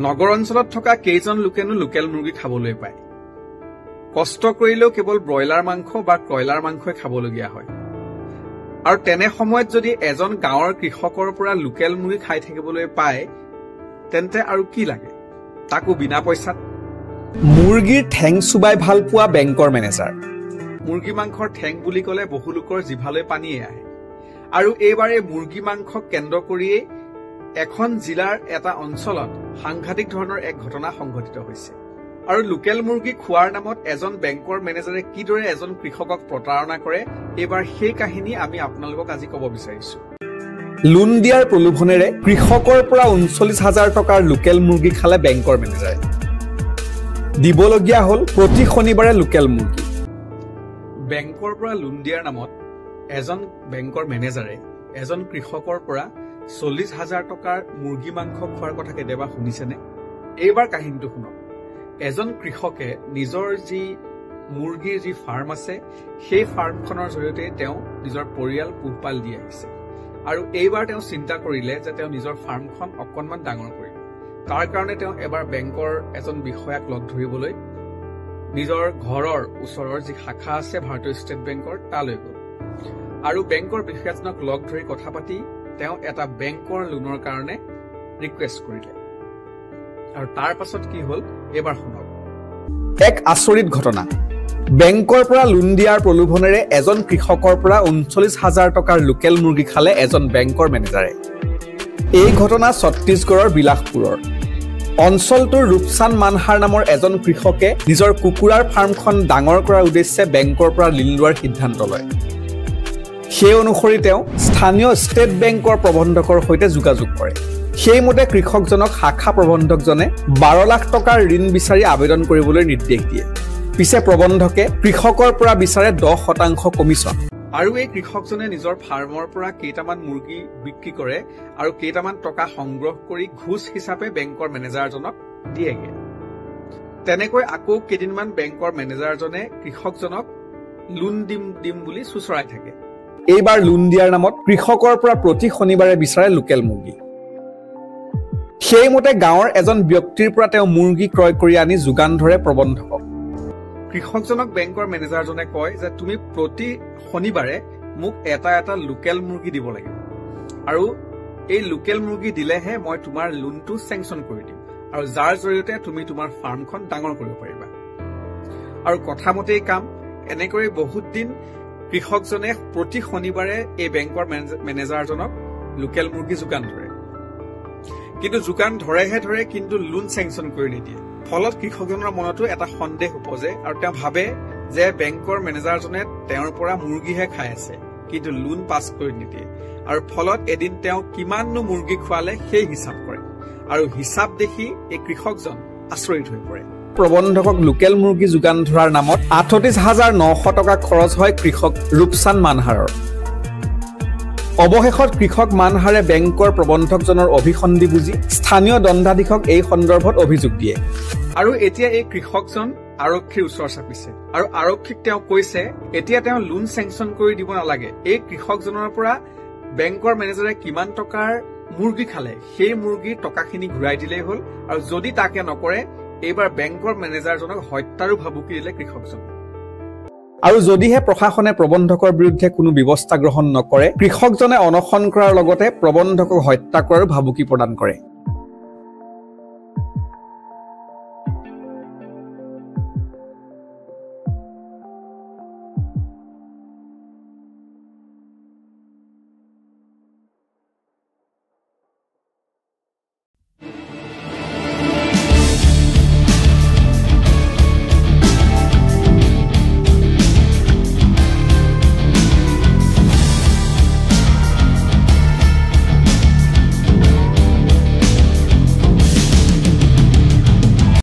নগৰ অঞ্চলত থকা কেইজন লোকেনো লোকেল মুৰ্গী খাবলৈ পায় কষ্ট কৰিলেও কেৱল ব্ৰইলাৰ মাংস বা কয়লাৰ মাংসই খাবলগীয়া হয় আৰু তেনে সময়ত যদি এজন গাঁৱৰ কৃষকৰ পৰা লোকেল মুৰ্গী খাই থাকিবলৈ পায় তেন্তে আৰু কি লাগে তাকো বিনা পইচাত মুৰ্গীৰ ঠেং চুবাই ভাল পোৱা বেংকৰ মেনেজাৰ মুৰ্গী মাংসৰ ঠেং বুলি ক'লে বহু লোকৰ জিভালৈ পানীয়ে আহে আৰু এইবাৰে মুৰ্গী মাংসক কেন্দ্ৰ কৰিয়েই এখন জিলাৰ এটা অঞ্চলত সাংঘাতিক ধৰণৰ এক ঘটনা সংঘটিত হৈছে আৰু লোকেল মুৰ্গী খোৱাৰ নামত এজন বেংকৰ মেনেজাৰে কিদৰে এজন কৃষকক প্ৰতাৰণা কৰে এইবাৰ সেই কাহিনী আমি আপোনালোকক আজি ক'ব বিচাৰিছো লোন দিয়াৰ প্ৰলোভনেৰে কৃষকৰ পৰা ৩৯,০০০ টকাৰ লোকেল মুৰ্গী খালে বেংকৰ মেনেজাৰে দিবলগীয়া হ'ল প্ৰতি শনিবাৰে লোকেল মুৰ্গী বেংকৰ পৰা লোন দিয়াৰ নামত এজন বেংকৰ মেনেজাৰে এজন কৃষকৰ পৰা ৪০,০০০ টকাৰ মুৰ্গী মাংস খোৱাৰ কথা কেতিয়াবা শুনিছেনে এইবাৰ কাহিনীটো শুনক এজন কৃষকে নিজৰ যি মুৰ্গীৰ যি ফাৰ্ম আছে সেই ফাৰ্মখনৰ জৰিয়তে তেওঁ নিজৰ পৰিয়াল পোহপাল দি আহিছে আৰু এইবাৰ তেওঁ চিন্তা কৰিলে যে তেওঁ নিজৰ ফাৰ্মখন অকণমান ডাঙৰ কৰিব তাৰ কাৰণে তেওঁ এবাৰ বেংকৰ এজন বিষয়াক লগ ধৰিবলৈ নিজৰ ঘৰৰ ওচৰৰ যি শাখা আছে ভাৰতীয় ষ্টেট বেংকৰ তালৈ গ'ল আৰু বেংকৰ বিষয়াজনক লগ ধৰি কথা পাতি তেওঁ এটা বেংকৰ লোনৰ কাৰণে ৰিকুৱেষ্ট কৰিলে আৰু তাৰ পাছত কি হ'ল এবাৰ শুনক এক আচৰিত ঘটনা বেংকৰ পৰা লোন দিয়াৰ প্ৰলোভনেৰে এজন কৃষকৰ পৰা ৩৯,০০০ টকাৰ লোকেল মুৰ্গী খালে এজন বেংকৰ মেনেজাৰে এই ঘটনা ছত্তীশগড়ৰ বিলাসপুৰৰ অঞ্চলটোৰ ৰূপচান মানহাৰ নামৰ এজন কৃষকে নিজৰ কুকুৰাৰ ফাৰ্মখন ডাঙৰ কৰাৰ উদ্দেশ্যে বেংকৰ পৰা লোন লোৱাৰ সিদ্ধান্ত লয় সেই অনুসৰি তেওঁ স্থানীয় ষ্টেট বেংকৰ প্ৰবন্ধকৰ সৈতে যোগাযোগ কৰে সেইমতে কৃষকজনক শাখা প্ৰবন্ধকজনে ১২ লাখ টকাৰ ঋণ বিচাৰি আবেদন কৰিবলৈ নিৰ্দেশ দিয়ে পিছে প্ৰবন্ধকে কৃষকৰ পৰা বিচাৰে ১০% কমিছন আৰু এই কৃষকজনে নিজৰ ফাৰ্মৰ পৰা কেইটামান মুৰ্গী বিক্ৰী কৰে আৰু কেইটামান টকা সংগ্ৰহ কৰি ঘোষ হিচাপে বেংকৰ মেনেজাৰজনক দিয়েগে তেনেকৈ আকৌ কেইদিনমান বেংকৰ মেনেজাৰজনে কৃষকজনক লোন দিম বুলি চুচৰাই থাকে এইবাৰ লোন দিয়াৰ নামত কৃষকৰ পৰা প্ৰতি শনিবাৰে বিচাৰে লোকেল মুৰ্গী সেইমতে গাঁৱৰ এজন ব্যক্তিৰ পৰা তেওঁ মুৰ্গী ক্ৰয় কৰি আনি যোগান ধৰে প্ৰবন্ধকক কৃষকজনক বেংকৰ মেনেজাৰজনে কয় যে তুমি প্ৰতি শনিবাৰে মোক এটা লোকেল মুৰ্গী দিব লাগিব আৰু এই লোকেল মুৰ্গী দিলেহে মই তোমাৰ লোনটো চেংচন কৰি দিম আৰু যাৰ জৰিয়তে তুমি তোমাৰ ফাৰ্মখন ডাঙৰ কৰিব পাৰিবা আৰু কথামতেই কাম এনেকৈ বহুত দিন কৃষকজনে প্ৰতি শনিবাৰে এই বেংকৰ মেনেজাৰজনক লোকেল মুৰ্গী যোগান ধৰে কিন্তু যোগান ধৰে কিন্তু লোন চেংচন কৰি নিদিয়ে ফলত কৃষকজনৰ মনতো এটা সন্দেহ উপজে আৰু তেওঁ ভাবে যে বেংকৰ মেনেজাৰজনে তেওঁৰ পৰা মুৰ্গীহে খাই আছে কিন্তু লোন পাছ কৰি নিদিয়ে আৰু ফলত এদিন তেওঁ কিমাননো মুৰ্গী খোৱালে সেই হিচাপ কৰে আৰু হিচাপ দেখি এই কৃষকজন আচৰিত হৈ পৰে প্ৰবন্ধকক লোকেল মুৰ্গী যোগান ধৰাৰ নামত ৩৮,৯০০ টকা খৰচ হয় কৃষক ৰূপচান মানহাৰৰ অৱশেষত কৃষক মানহাৰে বেংকৰ প্ৰবন্ধকজনৰ অভিসন্ধি বুজি স্থানীয় দণ্ডাধীশক এই সন্দৰ্ভত অভিযোগ দিয়ে আৰু এতিয়া এই কৃষকজন আৰক্ষীৰ ওচৰ চাপিছে আৰু আৰক্ষীক তেওঁ কৈছে এতিয়া তেওঁ লোন চেংচন কৰি দিব নালাগে এই কৃষকজনৰ পৰা বেংকৰ মেনেজাৰে কিমান টকাৰ মুৰ্গী খালে সেই মুৰ্গীৰ টকাখিনি ঘূৰাই দিলেই হ'ল আৰু যদি তাকে নকৰে এইবাৰ বেংকৰ মেনেজাৰজনক হত্যাৰো ভাবুকি দিলে কৃষকজন আৰু যদিহে প্ৰশাসনে প্ৰবন্ধকৰ বিৰুদ্ধে কোনো ব্যৱস্থা গ্ৰহণ নকৰে কৃষকজনে অনশন কৰাৰ লগতে প্ৰবন্ধকক হত্যা কৰাৰ ভাবুকি প্ৰদান কৰে